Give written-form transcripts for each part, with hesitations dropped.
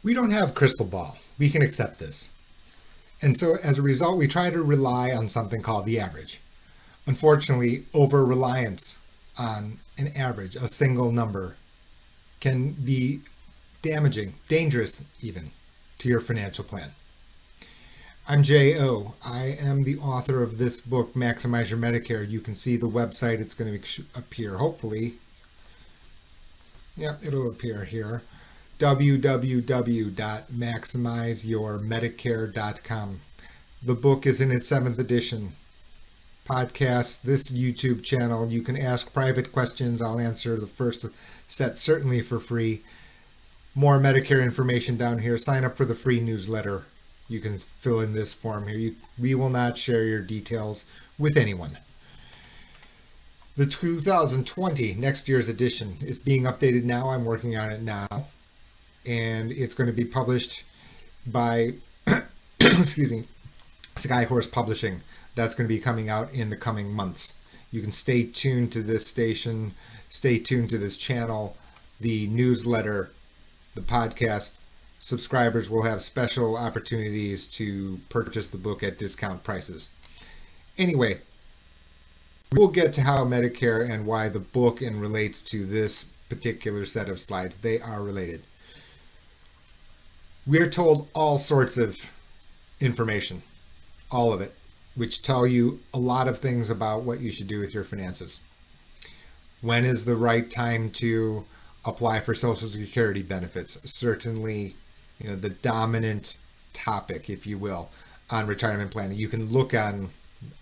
We don't have a crystal ball. We can accept this. And so as a result, we try to rely on something called the average. Unfortunately, over reliance on an average, a single number, can be damaging, dangerous even, to your financial plan. I'm J.O. I am the author of this book, Maximize Your Medicare. You can see the website. It's going to appear, hopefully. Yep, it'll appear here. www.maximizeyourmedicare.com. The book is in its 7th edition. Podcast, this YouTube channel, you can ask private questions. I'll answer the first set certainly for free. More Medicare information down here. Sign up for the free newsletter. You can fill in this form here. We will not share your details with anyone. The 2020, next year's edition, is being updated now. I'm working on it now. And it's going to be published by, excuse me, Skyhorse Publishing. That's going to be coming out in the coming months. You can stay tuned to this station, stay tuned to this channel, the newsletter, the podcast. Subscribers will have special opportunities to purchase the book at discount prices. Anyway, we'll get to how Medicare and why the book and relates to this particular set of slides. They are related. We're told all sorts of information, all of it, which tell you a lot of things about what you should do with your finances. When is the right time to apply for Social Security benefits? Certainly, the dominant topic, if you will, on retirement planning. You can look on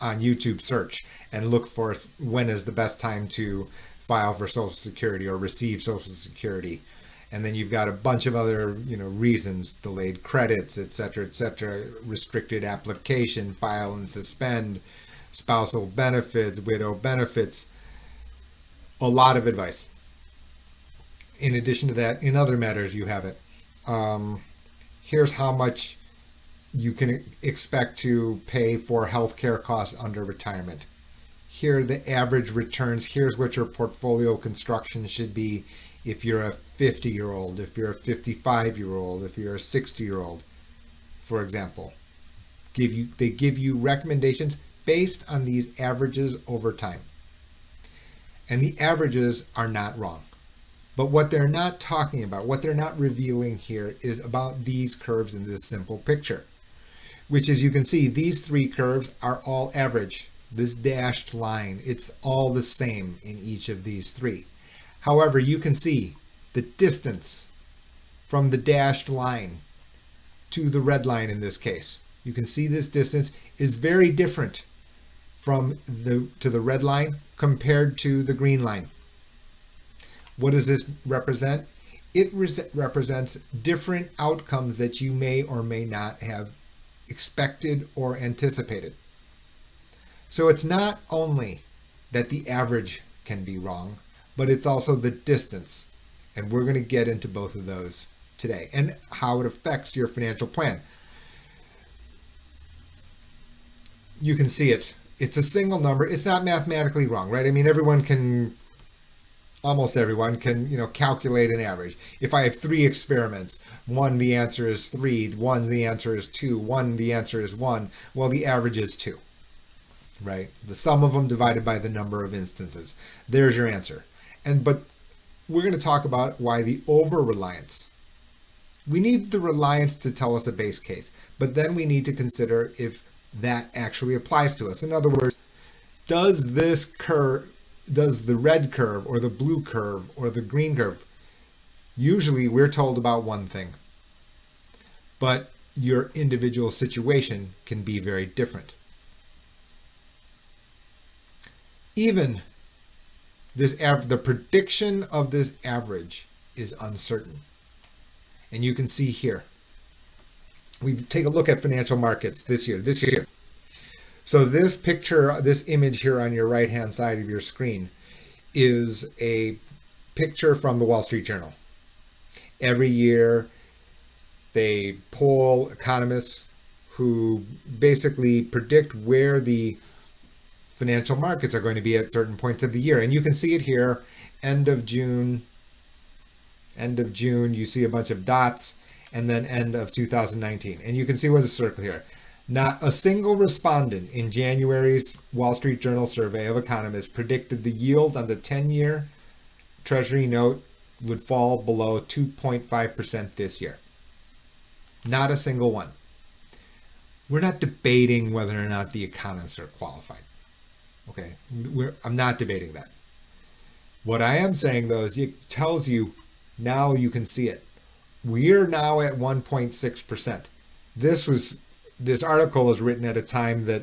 YouTube search and look for when is the best time to file for Social Security or receive Social Security. And then you've got a bunch of other, reasons: delayed credits, et cetera, restricted application, file and suspend, spousal benefits, widow benefits. A lot of advice. In addition to that, in other matters, you have it. Here's how much you can expect to pay for healthcare costs under retirement. Here are the average returns. Here's what your portfolio construction should be if you're a 50-year-old, if you're a 55-year-old, if you're a 60-year-old, for example. They give you recommendations based on these averages over time. And the averages are not wrong. But what they're not talking about, what they're not revealing here, is about these curves in this simple picture, which, as you can see, these three curves are all average. This dashed line, it's all the same in each of these three. However, you can see the distance from the dashed line to the red line in this case. You can see this distance is very different from to the red line compared to the green line. What does this represent? It represents different outcomes that you may or may not have expected or anticipated. So it's not only that the average can be wrong, but it's also the distance. And we're going to get into both of those today and how it affects your financial plan. You can see it. It's a single number. It's not mathematically wrong, right? I mean, almost everyone can, calculate an average. If I have 3 experiments, one, the answer is 3, one, the answer is 2, one, the answer is 1, well, the average is 2, right? The sum of them divided by the number of instances. There's your answer. But we're going to talk about why the over-reliance. We need the reliance to tell us a base case, but then we need to consider if that actually applies to us. In other words, does the red curve or the blue curve or the green curve? Usually we're told about one thing, but your individual situation can be very different. Even the prediction of this average is uncertain. And you can see here, we take a look at financial markets this year. So this picture, this image here on your right-hand side of your screen is a picture from the Wall Street Journal. Every year, they poll economists who basically predict where the financial markets are going to be at certain points of the year. And you can see it here, end of June, you see a bunch of dots. and then end of 2019. And you can see where the circle here. Not a single respondent in January's Wall Street Journal survey of economists predicted the yield on the 10-year Treasury note would fall below 2.5% this year. Not a single one. We're not debating whether or not the economists are qualified. Okay, I'm not debating that. What I am saying, though, is it tells you now you can see it. We're now at 1.6%. This article was written at a time that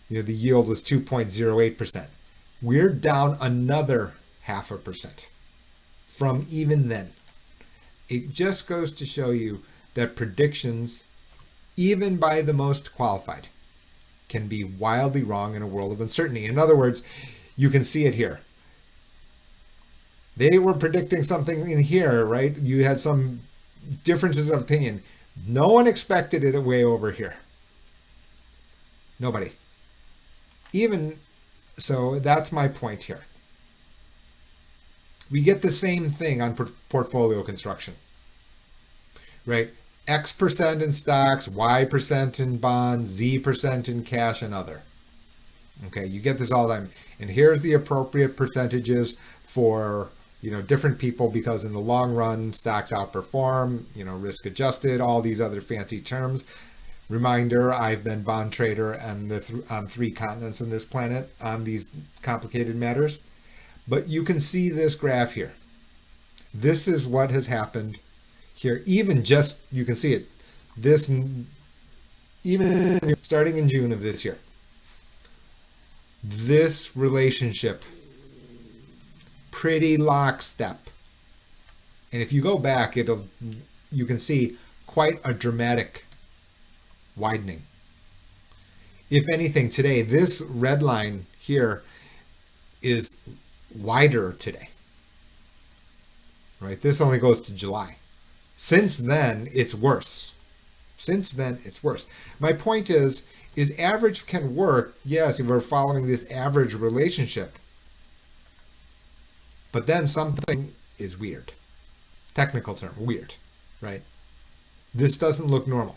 the yield was 2.08%. We're down another 0.5% from even then. It just goes to show you that predictions, even by the most qualified, can be wildly wrong in a world of uncertainty. In other words, you can see it here. They were predicting something in here, right? You had some differences of opinion. No one expected it way over here. Nobody. Even so, that's my point here. We get the same thing on portfolio construction, right? X% in stocks, Y% in bonds, Z% in cash and other. Okay, you get this all the time. And here's the appropriate percentages for different people, because in the long run, stocks outperform, risk adjusted, all these other fancy terms. Reminder, I've been bond trader on 3 continents on this planet on these complicated matters. But you can see this graph here. This is what has happened here. Even just, you can see it. This, even starting in June of this year. This relationship, pretty lockstep. And if you go back, you can see quite a dramatic widening. If anything, today, this red line here is wider today. Right? This only goes to July. Since then, it's worse. My point is average can work, yes, if we're following this average relationship. But then something is weird. Technical term, weird, right? This doesn't look normal.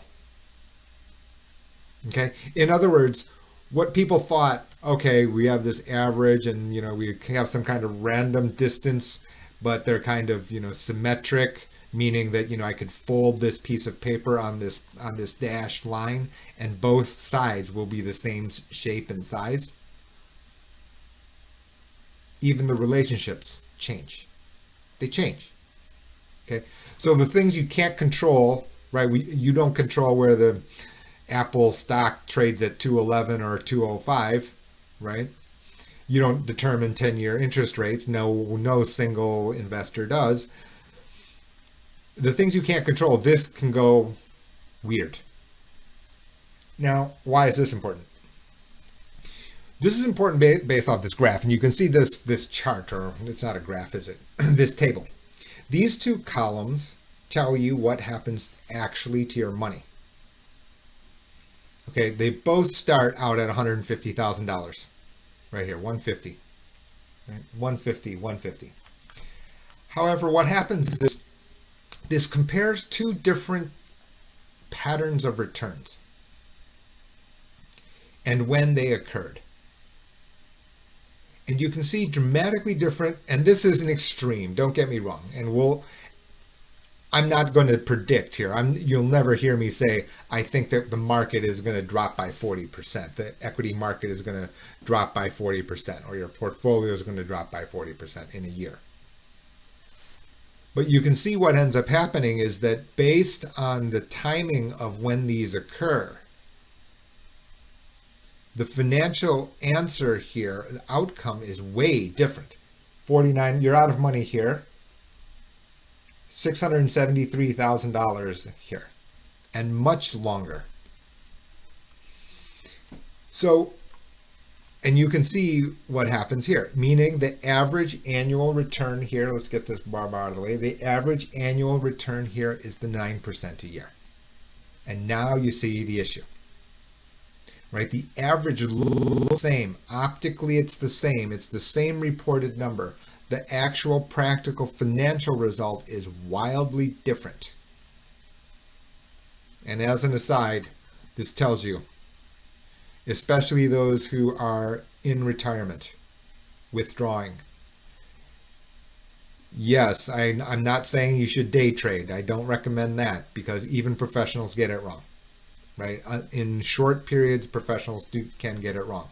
Okay? In other words, what people thought, okay, we have this average and, we have some kind of random distance, but they're kind of, symmetric, meaning that, I could fold this piece of paper on this dashed line and both sides will be the same shape and size. Even the relationships change. They change. Okay. So the things you can't control, right? You don't control where the Apple stock trades at 211 or 205, right? You don't determine 10-year interest rates. No single investor does. The things you can't control, this can go weird. Now, why is this important? This is important based off this graph, and you can see this chart, or it's not a graph, is it? This table. These 2 columns tell you what happens actually to your money. Okay, they both start out at $150,000. Right here, 150. Right? 150. However, what happens is this compares 2 different patterns of returns and when they occurred. And you can see dramatically different, and this is an extreme, don't get me wrong. And I'm not going to predict here. You'll never hear me say, I think that the market is going to drop by 40%. The equity market is going to drop by 40%, or your portfolio is going to drop by 40% in a year. But you can see what ends up happening is that based on the timing of when these occur, the financial answer here, the outcome is way different. 49, you're out of money here. $673,000 here, and much longer. So, and you can see what happens here, meaning the average annual return here, let's get this bar out of the way, the average annual return here is the 9% a year. And now you see the issue. Right? The average looks the same. Optically, it's the same. It's the same reported number. The actual practical financial result is wildly different. And as an aside, this tells you, especially those who are in retirement, withdrawing. Yes, I'm not saying you should day trade. I don't recommend that because even professionals get it wrong, right? In short periods, professionals can get it wrong.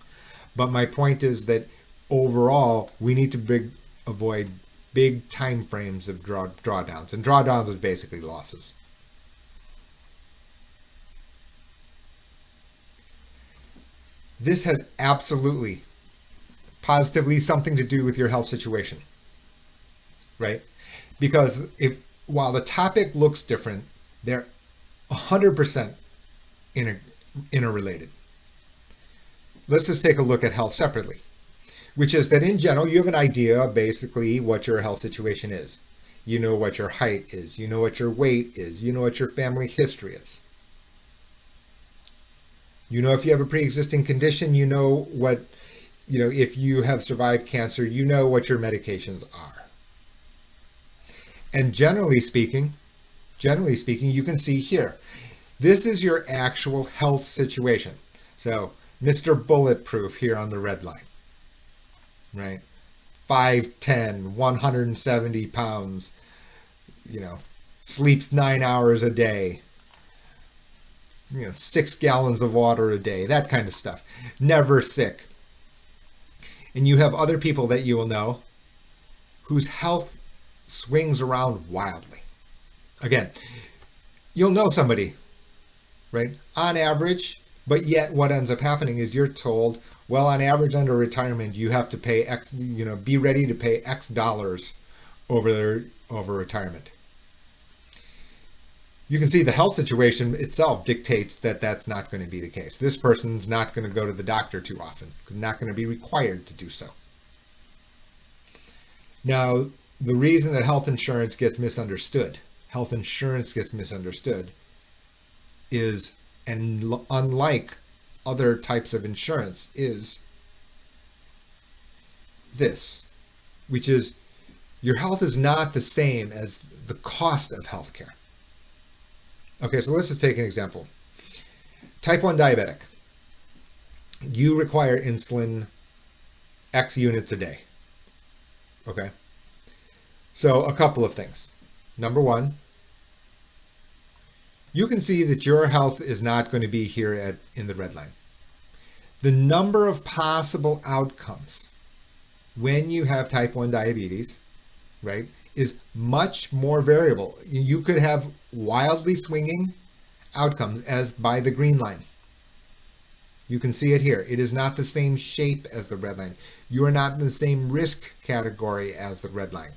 But my point is that overall, we need to avoid big time frames of drawdowns. And drawdowns is basically losses. This has absolutely, positively something to do with your health situation, right? Because if while the topic looks different, they're 100% interrelated. Let's just take a look at health separately, which is that in general, you have an idea of basically what your health situation is. You know what your height is. You know what your weight is. You know what your family history is. You know if you have a pre-existing condition, you know what, if you have survived cancer, you know what your medications are. And generally speaking, you can see here, this is your actual health situation. So Mr. Bulletproof here on the red line, right? 5'10", 170 pounds, sleeps 9 hours a day, 6 gallons of water a day, that kind of stuff. Never sick. And you have other people that you will know whose health swings around wildly. Again, you'll know somebody, right? On average, but yet what ends up happening is you're told, well, on average under retirement, you have to pay X, be ready to pay X dollars over retirement. You can see the health situation itself dictates that that's not going to be the case. This person's not going to go to the doctor too often, not going to be required to do so. Now, the reason that health insurance gets misunderstood is, and unlike other types of insurance, is this, which is your health is not the same as the cost of healthcare. Okay, so let's just take an example. Type 1 diabetic. You require insulin X units a day. Okay. So a couple of things. Number one, you can see that your health is not going to be here in the red line. The number of possible outcomes when you have type 1 diabetes, right, is much more variable. You could have wildly swinging outcomes as by the green line. You can see it here. It is not the same shape as the red line. You are not in the same risk category as the red line.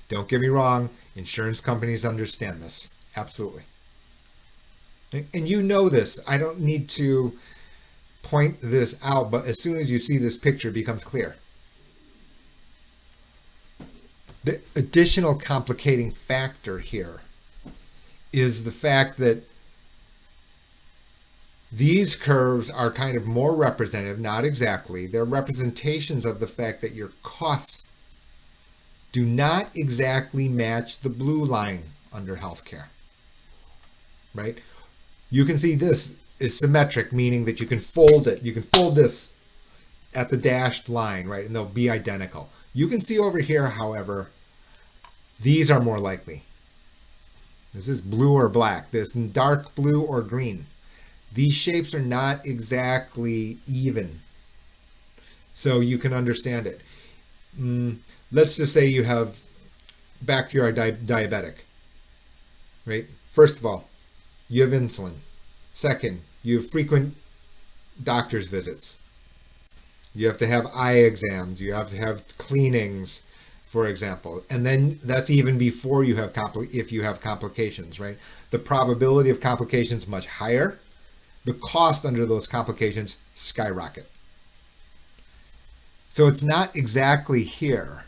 Don't get me wrong, insurance companies understand this. Absolutely. And you know this. I don't need to point this out, but as soon as you see this picture, it becomes clear. The additional complicating factor here is the fact that these curves are kind of more representative, not exactly. They're representations of the fact that your costs do not exactly match the blue line under healthcare, right? You can see this is symmetric, meaning that you can fold it. You can fold this at the dashed line, right? And they'll be identical. You can see over here, however, these are more likely. This is blue or black. This dark blue or green. These shapes are not exactly even. So you can understand it. Let's just say you have back here are diabetic, right? First of all, you have insulin. Second, you have frequent doctor's visits. You have to have eye exams. You have to have cleanings, for example. And then that's even before you have if you have complications, right? The probability of complications much higher. The cost under those complications skyrocket. So it's not exactly here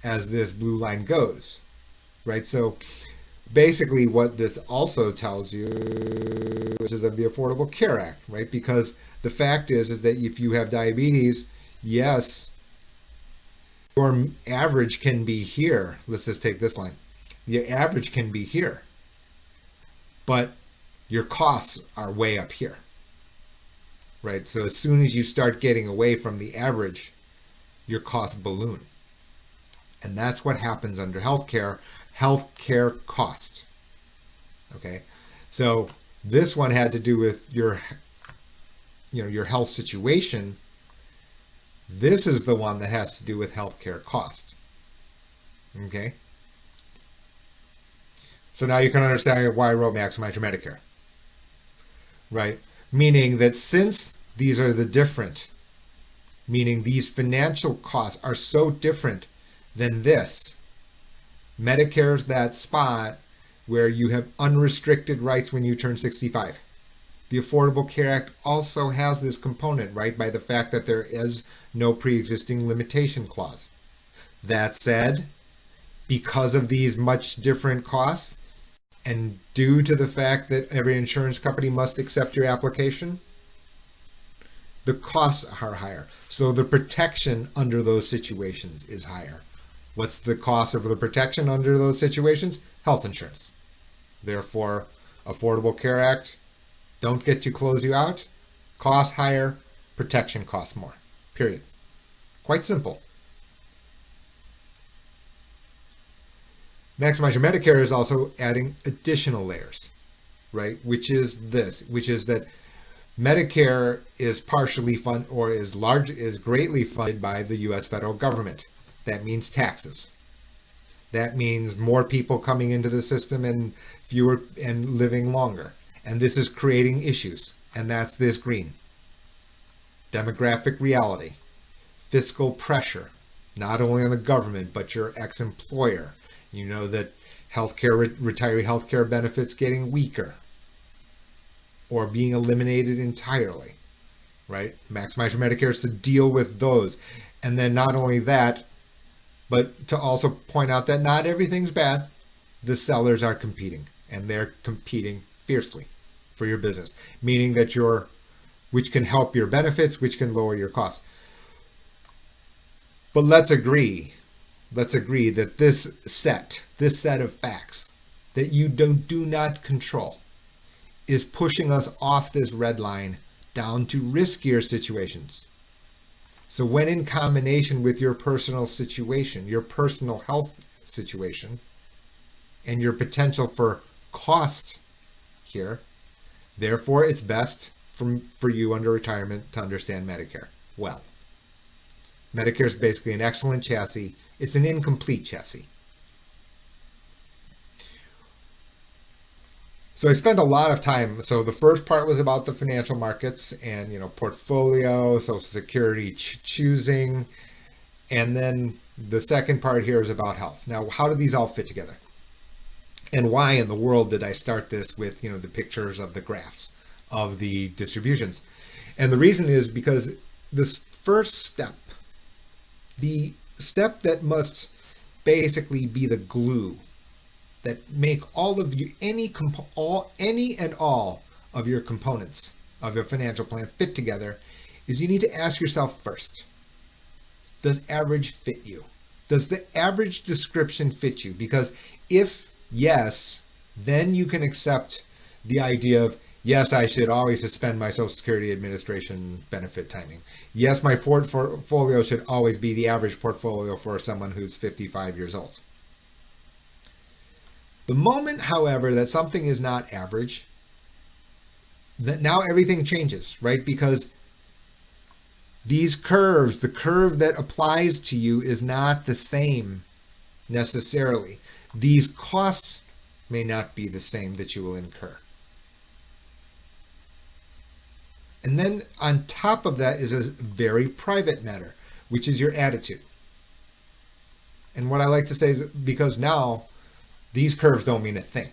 as this blue line goes, right? So basically what this also tells you, which is of the Affordable Care Act, right? Because the fact is that if you have diabetes, yes, your average can be here. Let's just take this line. The average can be here. But your costs are way up here, right? So as soon as you start getting away from the average, your costs balloon. And that's what happens under healthcare cost. Okay. So this one had to do with your health situation. This is the one that has to do with healthcare cost. Okay. So now you can understand why I wrote maximize your Medicare. Right? Meaning that since these are the different, meaning these financial costs are so different than this, Medicare's that spot where you have unrestricted rights when you turn 65. The Affordable Care Act also has this component, right, by the fact that there is no pre-existing limitation clause. That said, because of these much different costs, and due to the fact that every insurance company must accept your application, the costs are higher. So the protection under those situations is higher. What's the cost of the protection under those situations? Health insurance. Therefore, Affordable Care Act, don't get to close you out. Cost higher, protection costs more. Period. Quite simple. Maximize Your Medicare is also adding additional layers, right? Which is that Medicare is partially funded or is greatly funded by the US federal government. That means taxes. That means more people coming into the system and fewer and living longer. And this is creating issues. And that's this green. Demographic reality, fiscal pressure, not only on the government, but your ex-employer. You know that retiree healthcare benefits getting weaker or being eliminated entirely, right? Maximize Your Medicare is to deal with those. And then not only that, but to also point out that not everything's bad. The sellers are competing, and they're competing fiercely for your business, meaning that which can help your benefits, which can lower your costs. But let's agree that this set of facts that you do not control is pushing us off this red line down to riskier situations. So when in combination with your personal situation, your personal health situation, and your potential for cost here, therefore it's best for you under retirement to understand Medicare well. Medicare is basically an excellent chassis. It's an incomplete chassis. So I spent a lot of time. So the first part was about the financial markets and, portfolio, Social Security choosing. And then the second part here is about health. Now, how do these all fit together? And why in the world did I start this with, the pictures of the graphs of the distributions? And the reason is because this first step, the step that must basically be the glue that make all of you any and all of your components of your financial plan fit together is you need to ask yourself first, does average fit you? Does the average description fit you? Because if yes, then you can accept the idea of, yes, I should always suspend my Social Security Administration benefit timing. Yes, my portfolio should always be the average portfolio for someone who's 55 years old. The moment, however, that something is not average, that now everything changes, right? Because these curves, the curve that applies to you is not the same necessarily. These costs may not be the same that you will incur. And then on top of that is a very private matter, which is your attitude. And what I like to say is because now these curves don't mean a thing.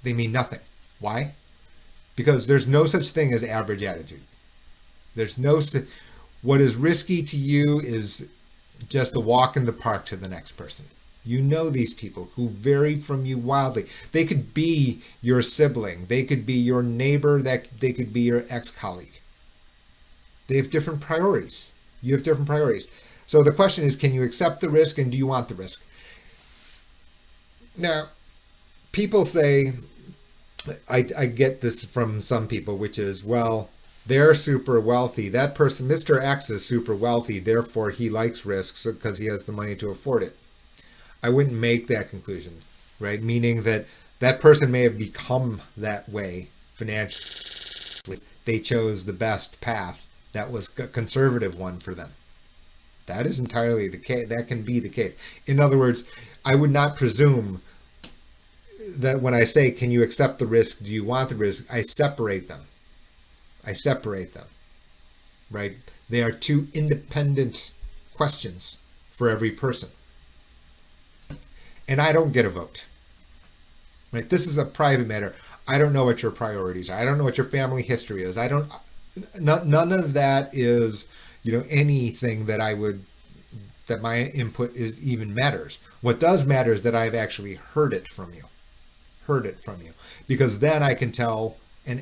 They mean nothing. Why? Because there's no such thing as average attitude. What is risky to you is just a walk in the park to the next person. You know these people who vary from you wildly. They could be your sibling. They could be your neighbor. They could be your ex-colleague. They have different priorities. You have different priorities. So the question is, can you accept the risk and do you want the risk? Now, people say, I get this from some people, which is, well, they're super wealthy. That person, Mr. X, is super wealthy. Therefore, he likes risks because he has the money to afford it. I wouldn't make that conclusion, right? Meaning that that person may have become that way financially. They chose the best path that was a conservative one for them. That is entirely the case. That can be the case. In other words, I would not presume that when I say, can you accept the risk? Do you want the risk? I separate them. I separate them, right? They are two independent questions for every person. And I don't get a vote, right? This is a private matter. I don't know what your priorities are. I don't know what your family history is. None of that is, anything that my input is even matters. What does matter is that I've actually heard it from you, because then I can tell and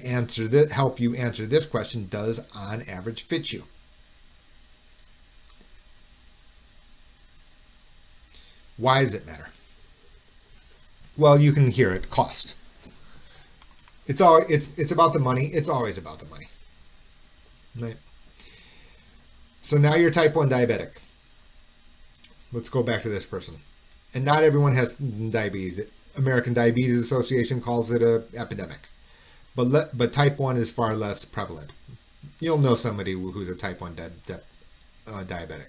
help you answer this question: does on average fit you? Why does it matter? Well, you can hear it: cost. It's about the money. It's always about the money, right? So now you're type 1 diabetic. Let's go back to this person. And not everyone has diabetes. American Diabetes Association calls it an epidemic. But type 1 is far less prevalent. You'll know somebody who's a type 1 diabetic.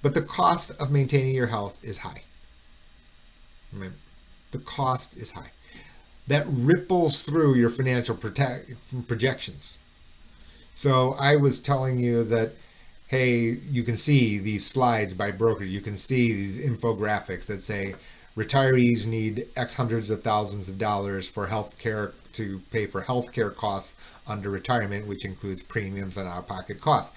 But the cost of maintaining your health is high. Right? The cost is high. That ripples through your financial projections. So I was telling you that, hey, you can see these slides by brokers. You can see these infographics that say retirees need X hundreds of thousands of dollars for health care to pay for health care costs under retirement, which includes premiums and out-of-pocket costs.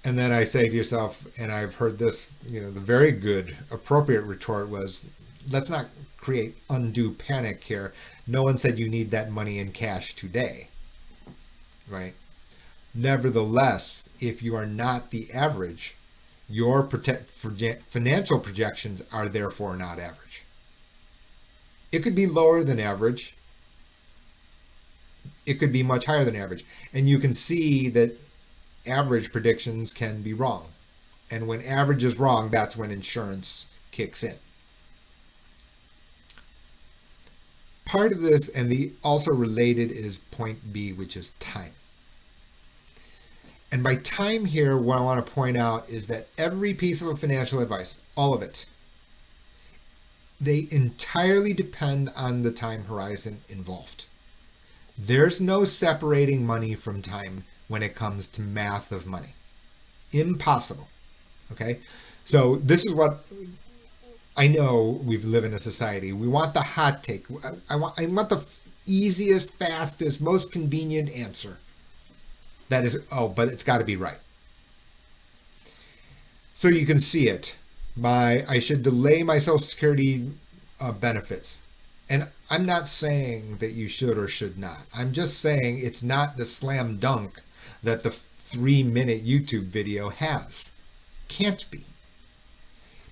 And then I say to yourself, and I've heard this, the very good, appropriate retort was, let's not create undue panic here. No one said you need that money in cash today, right? Nevertheless, if you are not the average, your financial projections are therefore not average. It could be lower than average. It could be much higher than average. And you can see that average predictions can be wrong. And when average is wrong, that's when insurance kicks in. Part of this, and the also related, is point B, which is time. And by time here, what I want to point out is that every piece of financial advice, all of it, they entirely depend on the time horizon involved. There's no separating money from time when it comes to math of money. Impossible. Okay? So this is what I know. We live in a society. We want the hot take. I want the easiest, fastest, most convenient answer. That is, but it's got to be right. So you can see it. I should delay my Social Security benefits. And I'm not saying that you should or should not. I'm just saying it's not the slam dunk that the 3-minute YouTube video has. Can't be.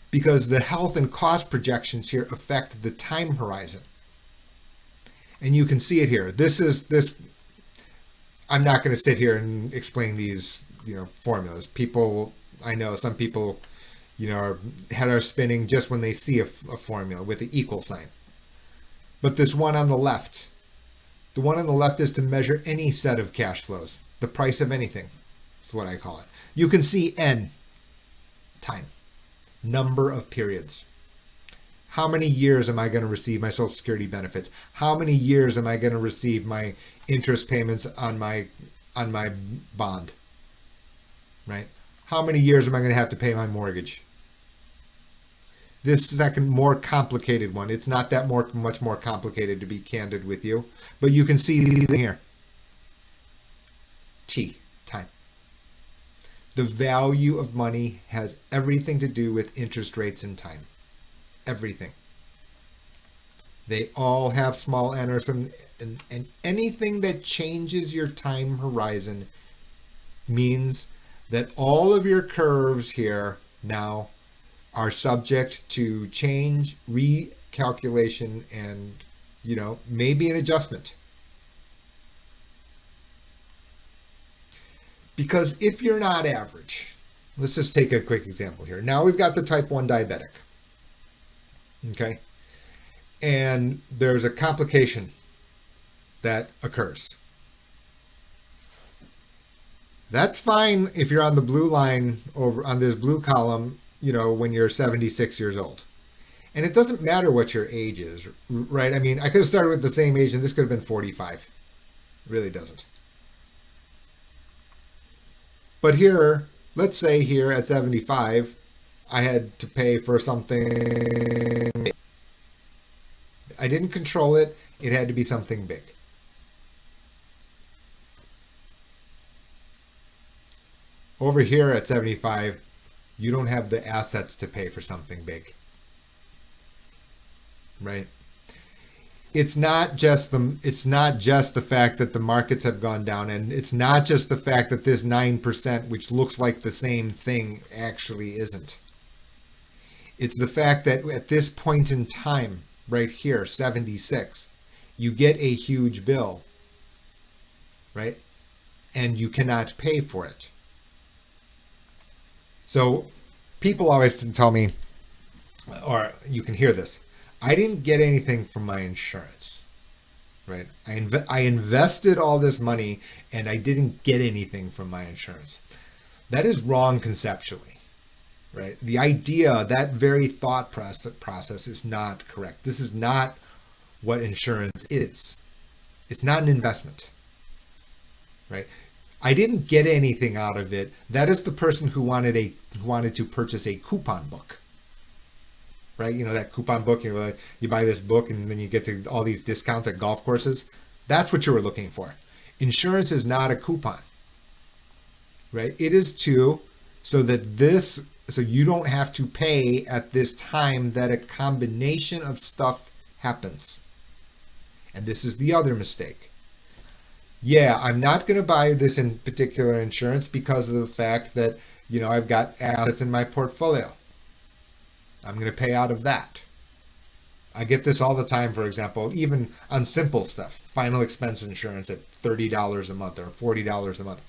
Because the health and cost projections here affect the time horizon. And you can see it here. I'm not going to sit here and explain these, formulas. I know some people, are head are spinning just when they see a formula with the equal sign. But this one on the left, is to measure any set of cash flows, the price of anything. That's what I call it. You can see N, time, number of periods. How many years am I going to receive my Social Security benefits? How many years am I going to receive my interest payments on my bond? Right? How many years am I going to have to pay my mortgage? This second, more complicated one. It's not that much more complicated, to be candid with you, but you can see here. T, time. The value of money has everything to do with interest rates and time. Everything. They all have small n or some, and anything that changes your time horizon means that all of your curves here now are subject to change, recalculation, and maybe an adjustment. Because if you're not average, let's just take a quick example here. Now we've got the type 1 diabetic. Okay. And there's a complication that occurs. That's fine if you're on the blue line over on this blue column, when you're 76 years old. And it doesn't matter what your age is, right? I mean, I could have started with the same age and this could have been 45. It really doesn't. But here, let's say here at 75, I had to pay for something. I didn't control it. It had to be something big. Over here at 75, you don't have the assets to pay for something big. Right? It's not just the fact that the markets have gone down, and it's not just the fact that this 9%, which looks like the same thing, actually isn't. It's the fact that at this point in time, right here, 76, you get a huge bill, right? And you cannot pay for it. So people always tell me, or you can hear this, I didn't get anything from my insurance, right? I invested all this money and I didn't get anything from my insurance. That is wrong conceptually, right? The idea, that very thought process is not correct. This is not what insurance is. It's not an investment, right? I didn't get anything out of it. That is the person who wanted to purchase a coupon book, right? That coupon book, you buy this book and then you get to all these discounts at golf courses. That's what you were looking for. Insurance is not a coupon, right? It is so you don't have to pay at this time that a combination of stuff happens. And this is the other mistake. Yeah, I'm not going to buy this in particular insurance because of the fact that, I've got assets in my portfolio. I'm going to pay out of that. I get this all the time, for example, even on simple stuff, final expense insurance at $30 a month or $40 a month.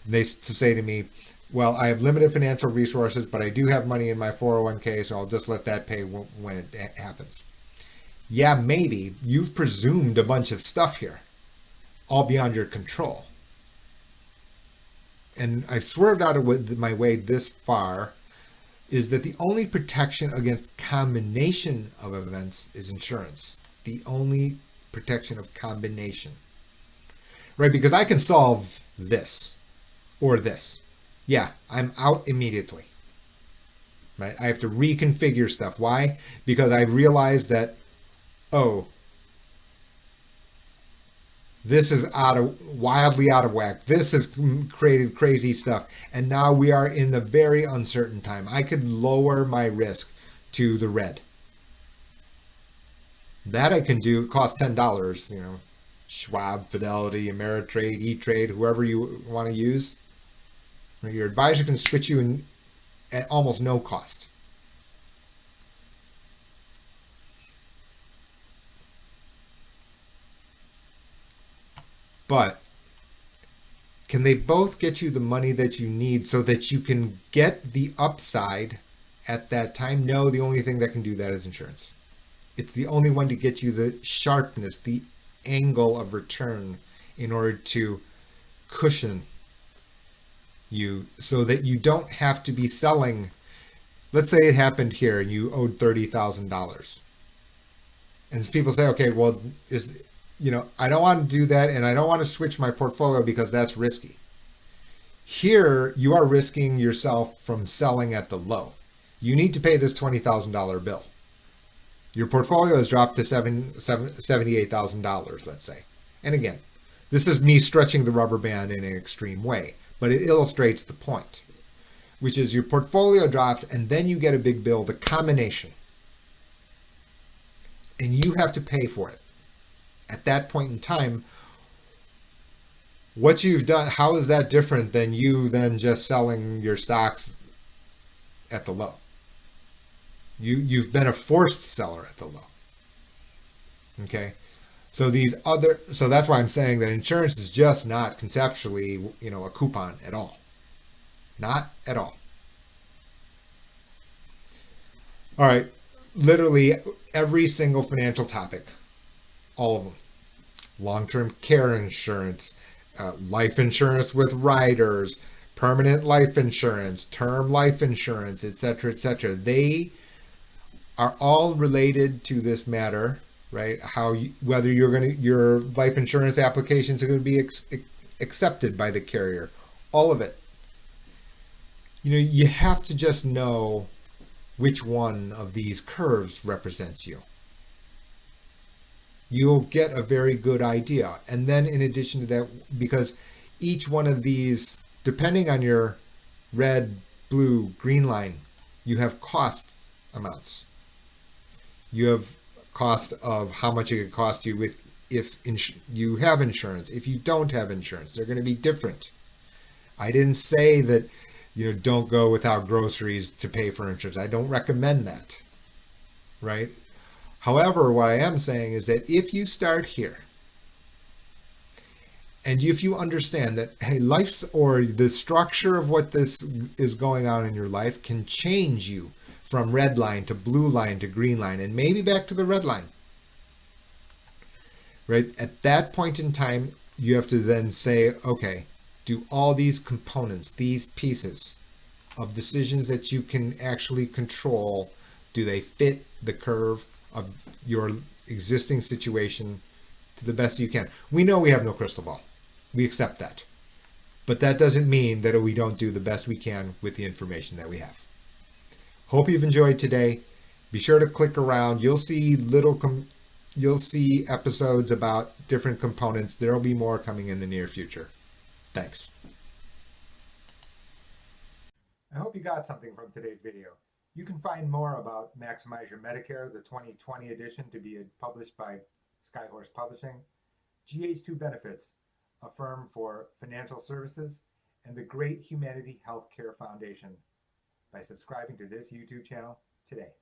They say to me, well, I have limited financial resources, but I do have money in my 401k, so I'll just let that pay when it happens. Yeah, maybe. You've presumed a bunch of stuff here, all beyond your control. And I've swerved out of my way this far, is that the only protection against combination of events is insurance. The only protection of combination. Right? Because I can solve this or this. Yeah, I'm out immediately. Right? I have to reconfigure stuff. Why? Because I've realized that, this is wildly out of whack. This has created crazy stuff. And now we are in the very uncertain time. I could lower my risk to the red. That I can do. It costs $10, Schwab, Fidelity, Ameritrade, E-Trade, whoever you want to use. Your advisor can switch you at almost no cost. But can they both get you the money that you need so that you can get the upside at that time? No, the only thing that can do that is insurance. It's the only one to get you the sharpness, the angle of return in order to cushion you so that you don't have to be selling. Let's say it happened here and you owed $30,000. And people say, okay, well, I don't want to do that and I don't want to switch my portfolio because that's risky. Here, you are risking yourself from selling at the low. You need to pay this $20,000 bill. Your portfolio has dropped to $78,000, let's say. And again, this is me stretching the rubber band in an extreme way, but it illustrates the point, which is your portfolio dropped and then you get a big bill, the combination, and you have to pay for it. At that point in time, what you've done, how is that different than you then just selling your stocks at the low? You've been a forced seller at the low. Okay. So that's why I'm saying that insurance is just not conceptually, a coupon at all. Not at all. All right. Literally every single financial topic, all of them. Long-term care insurance, life insurance with riders, permanent life insurance, term life insurance, etc., etc. They are all related to this matter, right? Whether your life insurance applications are going to be accepted by the carrier, all of it. You have to just know which one of these curves represents you. You'll get a very good idea. And then in addition to that, because each one of these, depending on your red, blue, green line, you have cost amounts. You have cost of how much it could cost you with if you have insurance. If you don't have insurance, they're going to be different. I didn't say that don't go without groceries to pay for insurance. I don't recommend that, right? However, what I am saying is that if you start here and if you understand that, hey, life's or the structure of what this is going on in your life can change you from red line to blue line to green line and maybe back to the red line, right? At that point in time, you have to then say, okay, do all these components, these pieces of decisions that you can actually control, do they fit the curve of your existing situation to the best you can? We know we have no crystal ball. We accept that. But that doesn't mean that we don't do the best we can with the information that we have. Hope you've enjoyed today. Be sure to click around. You'll see you'll see episodes about different components. There'll be more coming in the near future. Thanks. I hope you got something from today's video. You can find more about Maximize Your Medicare, the 2020 edition to be published by Skyhorse Publishing, GH2 Benefits, a firm for financial services, and the Great Humanity Healthcare Foundation by subscribing to this YouTube channel today.